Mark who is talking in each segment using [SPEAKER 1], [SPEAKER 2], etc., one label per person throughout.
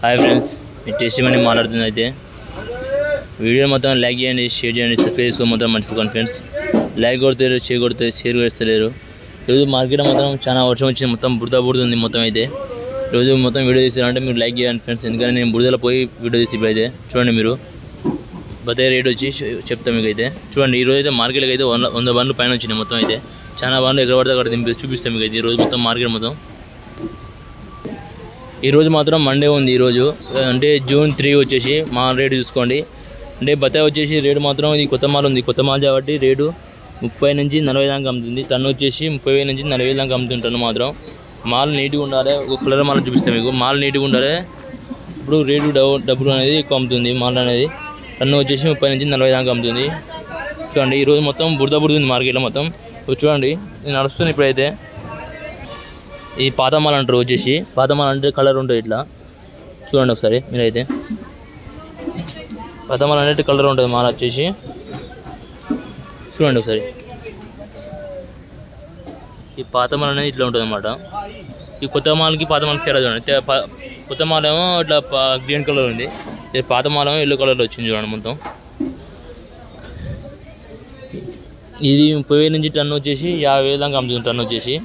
[SPEAKER 1] Hi friends, మీ tasty money మాట్లాడుతుంది. అయితే video మొత్తం లైక్ చేయండి, షేర్ చేయండి, సబ్స్క్రైబ్ చేసుకో మొత్తం మర్చిపోకండి ఫ్రెండ్స్. లైక్ కొడతారు, షేర్ చేస్తలేరు. ఈరోజు మార్కెట్ మొత్తం చాలా వర్షం వచ్చింది, మొత్తం బురద ఉంది మొత్తం. అయితే ఈరోజు మొత్తం వీడియో తీసారంటే మీరు లైక్ చేయండి ఫ్రెండ్స్, ఎందుకంటే నేను బురదలో పోయి వీడియో తీసి అయితే చూడండి. మీరు బతాయి రేట్ వచ్చి చెప్తాం మీకు. అయితే చూడండి, ఈరోజు అయితే మార్కెట్కి అయితే 100 బండ్లు పైన వచ్చినాయి మొత్తం. అయితే చాలా బండ్లు ఎక్కడ పడితే అక్కడ దింపి చూపిస్తాం మీకు. అయితే ఈరోజు మొత్తం మార్కెట్ మొత్తం ఈరోజు మాత్రం మండే ఉంది. ఈరోజు అంటే June 3 వచ్చేసి మాల్ రేటు చూసుకోండి. అంటే బత్తాయి వచ్చేసి రేటు మాత్రం ఇది కొత్త మాల్ ఉంది, కొత్త మాల్ కాబట్టి రేటు 30 నుంచి 40 దాకా అమ్ముతుంది. టన్ను వచ్చేసి 30,000 నుంచి 40,000 దాకా అమ్ముతుంది టన్ను మాత్రం. మాల్ నీట్గా ఉండాలి, ఒక కలర్ మాల్ చూపిస్తాను మీకు. మాల్ నీట్గా ఉండాలి, ఇప్పుడు రేటు డబ్బులు అనేది ఎక్కువ అమ్ముతుంది. మాల్ అనేది టన్ను వచ్చేసి 30 నుంచి 40 దాకా అమ్ముతుంది. చూడండి, ఈరోజు మొత్తం బురద ఉంది మార్కెట్లో మొత్తం. చూడండి, నేను నడుస్తుంది ఇప్పుడైతే. ఈ పాత మాల్ అంటారు, వచ్చేసి పాత మాల్ అంటే కలర్ ఉంటుంది ఇట్లా. చూడండి ఒకసారి మీరైతే, పాత మాల్ అనేది కలర్ ఉంటుంది మాల్ వచ్చేసి. చూడండి ఒకసారి, ఈ పాత మాల్ అనేది ఇట్లా ఉంటుంది అన్నమాట. ఈ కొత్త మాల్కి పాత మాల్కి తేడా చూడండి. కొత్త మాల్ ఏమో ఇట్లా గ్రీన్ కలర్ ఉంది, పాత మాల్ ఏమో ఎల్లో కలర్లో వచ్చింది చూడండి మొత్తం. ఇది 30,000 నుంచి టన్ను వచ్చేసి 50,000 దాకా అమ్ముతుంది టన్ను వచ్చేసి.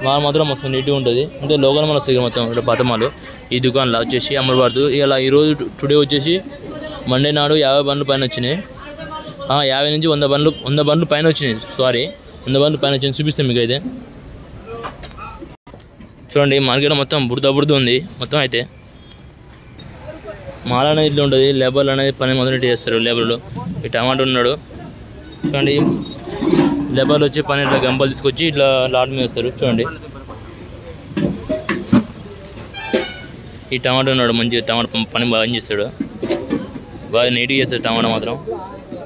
[SPEAKER 1] మాల్ మాత్రం మస్తు నీట్గా ఉంటుంది, అంటే లోకల్ మాల్ వస్తుంది మొత్తం ఇక్కడ పాత మాలు. ఈ దుకాణంలో వచ్చేసి అమ్మబడుతూ ఇలా ఈరోజు టుడే వచ్చేసి మండే నాడు 50 బండ్లు పైన వచ్చినాయి. 50 నుంచి 100 బండ్లు పైన వచ్చినాయి. 100 బండ్లు పైన వచ్చినాయి, చూపిస్తాం మీకు. అయితే చూడండి, మార్కెట్లో మొత్తం బురద ఉంది మొత్తం. అయితే మాల్ అనేది ఇట్లా ఉంటుంది, లేబర్లు అనేది పని మొదలు చేస్తారు లేబర్లు. ఈ టమాటో ఉన్నాడు చూడండి, లేబర్లు వచ్చి పని ఇట్లా గంపలు తీసుకొచ్చి ఇట్లా లాట్ మీద వేస్తారు. చూడండి, ఈ టమాటో ఉన్నాడు, మంచిగా టమాటా పని బాగా చేస్తాడు, బాగా నీట్గా చేస్తాడు టమాటా మాత్రం.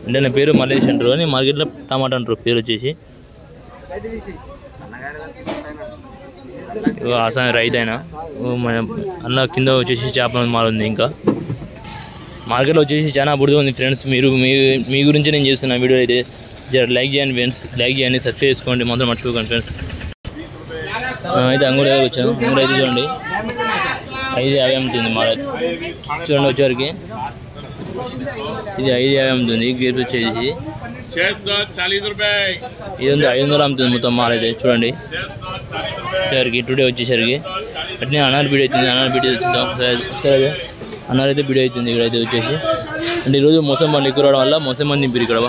[SPEAKER 1] అంటే నా పేరు మల్లేష్ అంటారు, అని మార్కెట్లో టమాటా అంటారు పేరు వచ్చేసి. ఆసామి రైతు అయినా మన అన్న కింద వచ్చేసి చేపల మాల్ ఉంది. ఇంకా మార్కెట్లో వచ్చేసి చాలా బురద ఉంది ఫ్రెండ్స్. మీ గురించి నేను చేస్తున్న వీడియో. అయితే లైక్ చేయండి ఫ్రెండ్స్, లైక్ చేయండి, సబ్స్క్రైబ్ చేసుకోండి మొత్తం మర్చిపోకండి ఫ్రెండ్స్. అయితే అంగూరు దగ్గర వచ్చాను. అంగూరు అయితే చూడండి 5,50 అమ్ముతుంది మాల్. చూడండి వచ్చేవరకు ఇది 5,50 అమ్ముతుంది. గ్రేప్స్ వచ్చేసి ఇది 500 అమ్ముతుంది మొత్తం మాల్. అయితే చూడండి వచ్చేసరికి టుడే వచ్చేసరికి అట్నే అన్నారు బీడ్ అవుతుంది. అన్నారు బీడ్ చూద్దాం సరే, అన్నారు అయితే బీడ్ అవుతుంది ఇక్కడైతే వచ్చేసి. అంటే ఈరోజు మోసం బండి ఎక్కువ రావడం వల్ల మోసం మంది దింపిరు ఇక్కడ.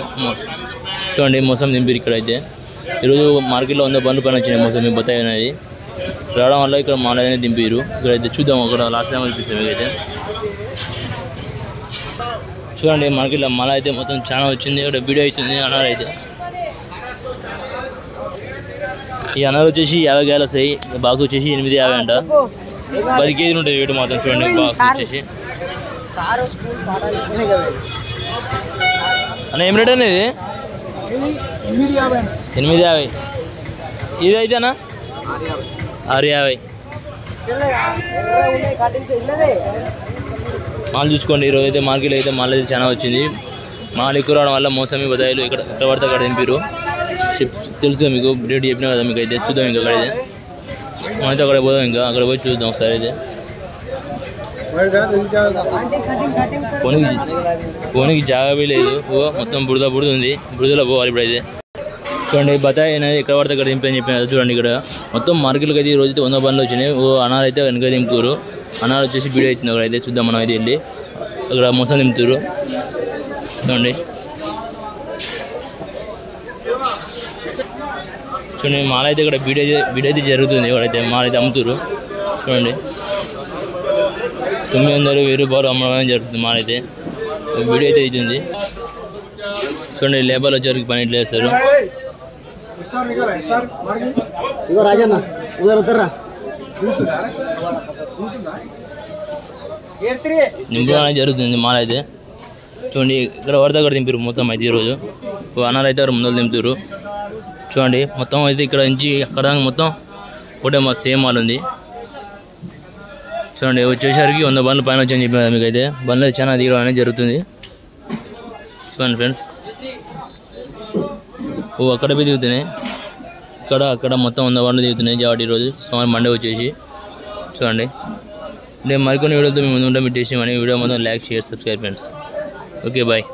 [SPEAKER 1] చూడండి, మోసం దింపిరు ఇక్కడ. అయితే ఈరోజు మార్కెట్లో 100 బండ్లు పైన వచ్చినాయి మోసం బత్తాయి అనేది రావడం వల్ల ఇక్కడ మాల్ అనేది దింపిరు ఇక్కడైతే. చూద్దాం అక్కడ లాస్ట్ టైం అనిపిస్తుంది మీకైతే. చూడండి, మార్కెట్లో మాల అయితే మొత్తం చాలా వచ్చింది, ఇక్కడ బీడ్ అవుతుంది అన్నారు. అయితే ఈ అన్నారు వచ్చేసి 50 గేలు వస్తాయి. బాక్స్ వచ్చేసి 850 అంట. 10 కేజీలు ఉంటుంది వేటు మాత్రం. చూడండి, బాక్స్ వచ్చేసి అన్న ఏం రేట్ అనేది 850. ఇది అయితే అన్న 650 మాల్ చూసుకోండి. ఈరోజు అయితే మార్కెట్లో అయితే మాల్ అయితే చాలా వచ్చింది. మాల్ ఎక్కువ రావడం వల్ల మోసమి బదాయిలు ఇక్కడ పడితే అక్కడ దింపారు. తెలుసుగా మీకు, రేటు చెప్పినా కదా మీకు. అయితే చూద్దాం ఇంకా అక్కడైతే మనమైతే అక్కడ పోదాం, ఇంకా అక్కడ పోయి చూద్దాం ఒకసారి. అయితే పోనీకి జాగా లేదు, మొత్తం బురద ఉంది, బురదలో పోవాలి ఇప్పుడైతే. చూడండి, బతాయి అనేది ఎక్కడ పడితే అక్కడ దింపని చెప్పిన. చూడండి, ఇక్కడ మొత్తం మార్కెట్కి అయితే ఈరోజు అయితే 100 బండ్లు వచ్చినాయి. అనాలు అయితే వెనక దింపుతారు. అనాలు వచ్చేసి బీడ్ అవుతుంది అక్కడైతే. చూద్దాం మనం అయితే వెళ్ళి, అక్కడ మోసం దింపుతారు. చూడండి మాల్ అయితే ఇక్కడ బీడ్ అయితే జరుగుతుంది. ఇక్కడైతే మాల్ అయితే అమ్ముతారు. చూడండి, 900, 1000 రూపాయలు అమ్మడం జరుగుతుంది మాల్ అయితే. బీడ్ అయితే అవుతుంది. చూడండి, లేబర్లు వచ్చేసరికి పని ఇట్లా వేస్తారు. నింపడం అనేది జరుగుతుంది మాల్ అయితే. చూడండి, ఇక్కడ పడితే అక్కడ దింపారు మొత్తం అయితే ఈరోజు. అనాలు అయితే అక్కడ ముందర దింపుతారు. చూడండి, మొత్తం అయితే ఇక్కడ నుంచి అక్కడ దాకా మొత్తం ఒకటే మా సేమ్ మాల్ ఉంది. చూడండి, వచ్చేసరికి 100 బండ్లు పైన వచ్చని చెప్పిన మీకు. అయితే బండ్లు చాలా దిగడం అనేది జరుగుతుంది. చూడండి ఫ్రెండ్స్, అక్కడ పోయి దిగుతున్నాయి, ఇక్కడ మొత్తం 100 బండ్లు దిగుతున్నాయి. కాబట్టి ఈరోజు సోమవారం మండే వచ్చేసి చూడండి. నేను మరికొన్ని వీడియోతో మీ ముందు ఉంటాం. మీ టేస్ట్ అని వీడియో మొత్తం like share subscribe friends. Okay bye.